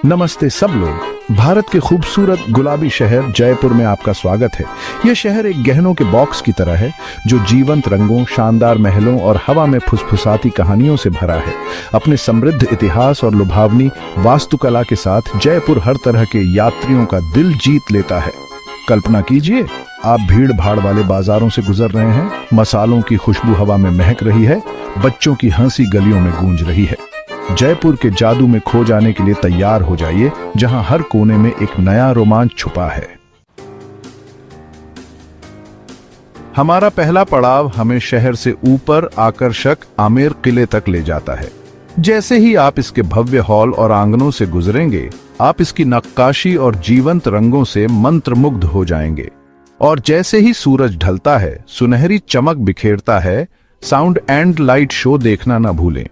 नमस्ते सब लोग। भारत के खूबसूरत गुलाबी शहर जयपुर में आपका स्वागत है। यह शहर एक गहनों के बॉक्स की तरह है जो जीवंत रंगों, शानदार महलों और हवा में फुसफुसाती कहानियों से भरा है। अपने समृद्ध इतिहास और लुभावनी वास्तुकला के साथ जयपुर हर तरह के यात्रियों का दिल जीत लेता है। कल्पना कीजिए, आप भीड़ भाड़ वाले बाजारों से गुजर रहे हैं, मसालों की खुशबू हवा में महक रही है, बच्चों की हंसी गलियों में गूंज रही है। जयपुर के जादू में खो जाने के लिए तैयार हो जाइए, जहां हर कोने में एक नया रोमांच छुपा है। हमारा पहला पड़ाव हमें शहर से ऊपर आकर्षक आमेर किले तक ले जाता है। जैसे ही आप इसके भव्य हॉल और आंगनों से गुजरेंगे, आप इसकी नक्काशी और जीवंत रंगों से मंत्रमुग्ध हो जाएंगे। और जैसे ही सूरज ढलता है, सुनहरी चमक बिखेरता है, साउंड एंड लाइट शो देखना न भूलें।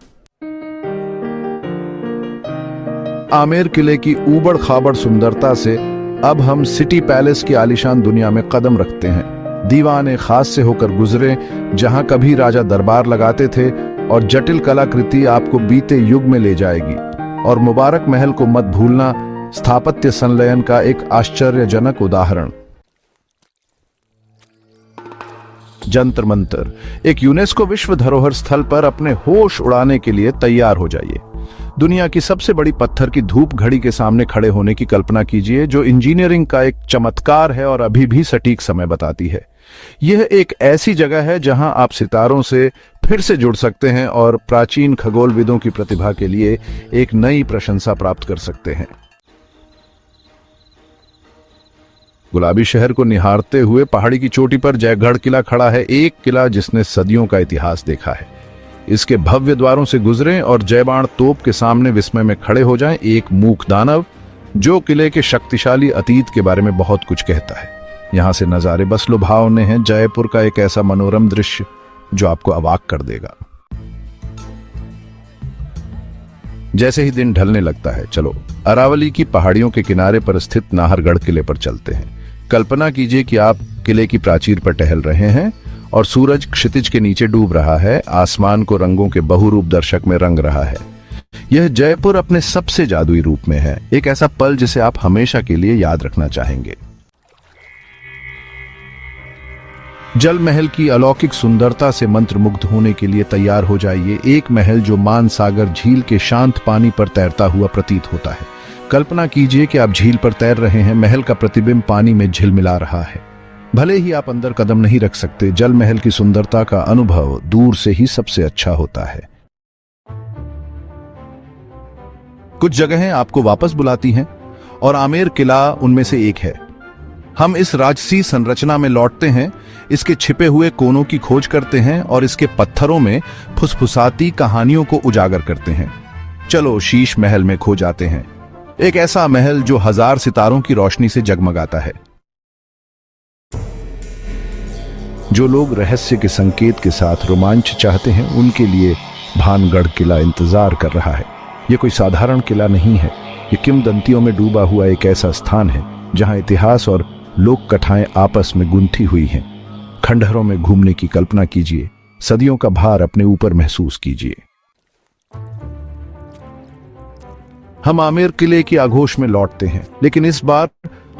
आमेर किले की ऊबड़ खाबड़ सुंदरता से अब हम सिटी पैलेस की आलीशान दुनिया में कदम रखते हैं। दीवाने खास से होकर गुजरे, जहां कभी राजा दरबार लगाते थे, और जटिल कलाकृति आपको बीते युग में ले जाएगी। और मुबारक महल को मत भूलना, स्थापत्य संलयन का एक आश्चर्यजनक उदाहरण। जंतर मंतर, एक यूनेस्को विश्व धरोहर स्थल पर अपने होश उड़ाने के लिए तैयार हो जाइए। दुनिया की सबसे बड़ी पत्थर की धूप घड़ी के सामने खड़े होने की कल्पना कीजिए, जो इंजीनियरिंग का एक चमत्कार है और अभी भी सटीक समय बताती है। यह एक ऐसी जगह है जहां आप सितारों से फिर से जुड़ सकते हैं और प्राचीन खगोलविदों की प्रतिभा के लिए एक नई प्रशंसा प्राप्त कर सकते हैं। गुलाबी शहर को निहारते हुए पहाड़ी की चोटी पर जयगढ़ किला खड़ा है, एक किला जिसने सदियों का इतिहास देखा है। इसके भव्य द्वारों से गुजरें और जयबाण तोप के सामने विस्मय में खड़े हो जाएं, एक मूक दानव जो किले के शक्तिशाली अतीत के बारे में बहुत कुछ कहता है। यहां से नजारे बस लुभावने हैं, जयपुर का एक ऐसा मनोरम दृश्य जो आपको अवाक कर देगा। जैसे ही दिन ढलने लगता है, चलो अरावली की पहाड़ियों के किनारे पर स्थित नाहरगढ़ किले पर चलते हैं। कल्पना कीजिए कि आप किले की प्राचीर पर टहल रहे हैं और सूरज क्षितिज के नीचे डूब रहा है, आसमान को रंगों के बहुरूप दर्शक में रंग रहा है। यह जयपुर अपने सबसे जादुई रूप में है, एक ऐसा पल जिसे आप हमेशा के लिए याद रखना चाहेंगे। जल महल की अलौकिक सुंदरता से मंत्रमुग्ध होने के लिए तैयार हो जाइए। एक महल जो मानसागर झील के शांत पानी पर तैरता हुआ प्रतीत होता है। कल्पना कीजिए कि आप झील पर तैर रहे हैं, महल का प्रतिबिंब पानी में झिलमिला रहा है। भले ही आप अंदर कदम नहीं रख सकते, जल महल की सुंदरता का अनुभव दूर से ही सबसे अच्छा होता है। कुछ जगहें आपको वापस बुलाती हैं और आमेर किला उनमें से एक है। हम इस राजसी संरचना में लौटते हैं, इसके छिपे हुए कोनों की खोज करते हैं और इसके पत्थरों में फुसफुसाती कहानियों को उजागर करते हैं। चलो शीश महल में खो जाते हैं, एक ऐसा महल जो 1000 सितारों की रोशनी से जगमगाता है। जो लोग रहस्य के संकेत के साथ रोमांच चाहते हैं, उनके लिए भानगढ़ किला इंतजार कर रहा है। यह कोई साधारण किला नहीं है, यह किंवदंतियों में डूबा हुआ एक ऐसा स्थान है जहां इतिहास और लोक कथाएं आपस में गुंथी हुई हैं। खंडहरों में घूमने की कल्पना कीजिए, सदियों का भार अपने ऊपर महसूस कीजिए। हम आमेर किले की आगोश में लौटते हैं, लेकिन इस बार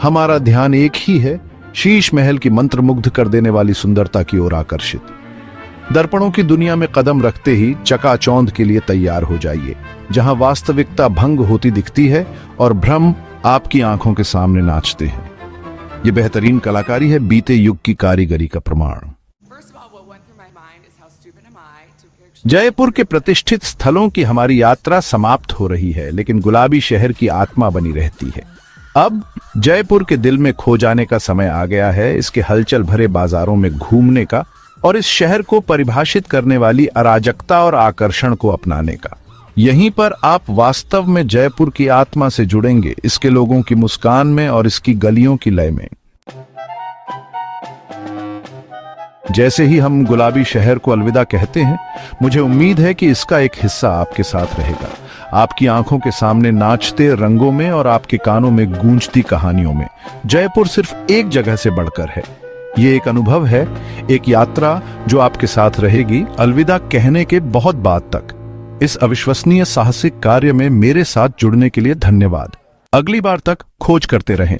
हमारा ध्यान एक ही है, शीश महल की मंत्रमुग्ध कर देने वाली सुंदरता की ओर आकर्षित। दर्पणों की दुनिया में कदम रखते ही चकाचौंध के लिए तैयार हो जाइए, जहां वास्तविकता भंग होती दिखती है और भ्रम आपकी आंखों के सामने नाचते हैं। यह बेहतरीन कलाकारी है, बीते युग की कारीगरी का प्रमाण। जयपुर के प्रतिष्ठित स्थलों की हमारी यात्रा समाप्त हो रही है, लेकिन गुलाबी शहर की आत्मा बनी रहती है। अब जयपुर के दिल में खो जाने का समय आ गया है, इसके हलचल भरे बाजारों में घूमने का और इस शहर को परिभाषित करने वाली अराजकता और आकर्षण को अपनाने का। यहीं पर आप वास्तव में जयपुर की आत्मा से जुड़ेंगे, इसके लोगों की मुस्कान में और इसकी गलियों की लय में। जैसे ही हम गुलाबी शहर को अलविदा कहते हैं, मुझे उम्मीद है कि इसका एक हिस्सा आपके साथ रहेगा, आपकी आंखों के सामने नाचते रंगों में और आपके कानों में गूंजती कहानियों में। जयपुर सिर्फ एक जगह से बढ़कर है, ये एक अनुभव है, एक यात्रा जो आपके साथ रहेगी अलविदा कहने के बहुत बाद तक। इस अविश्वसनीय साहसिक कार्य में मेरे साथ जुड़ने के लिए धन्यवाद। अगली बार तक खोज करते रहें।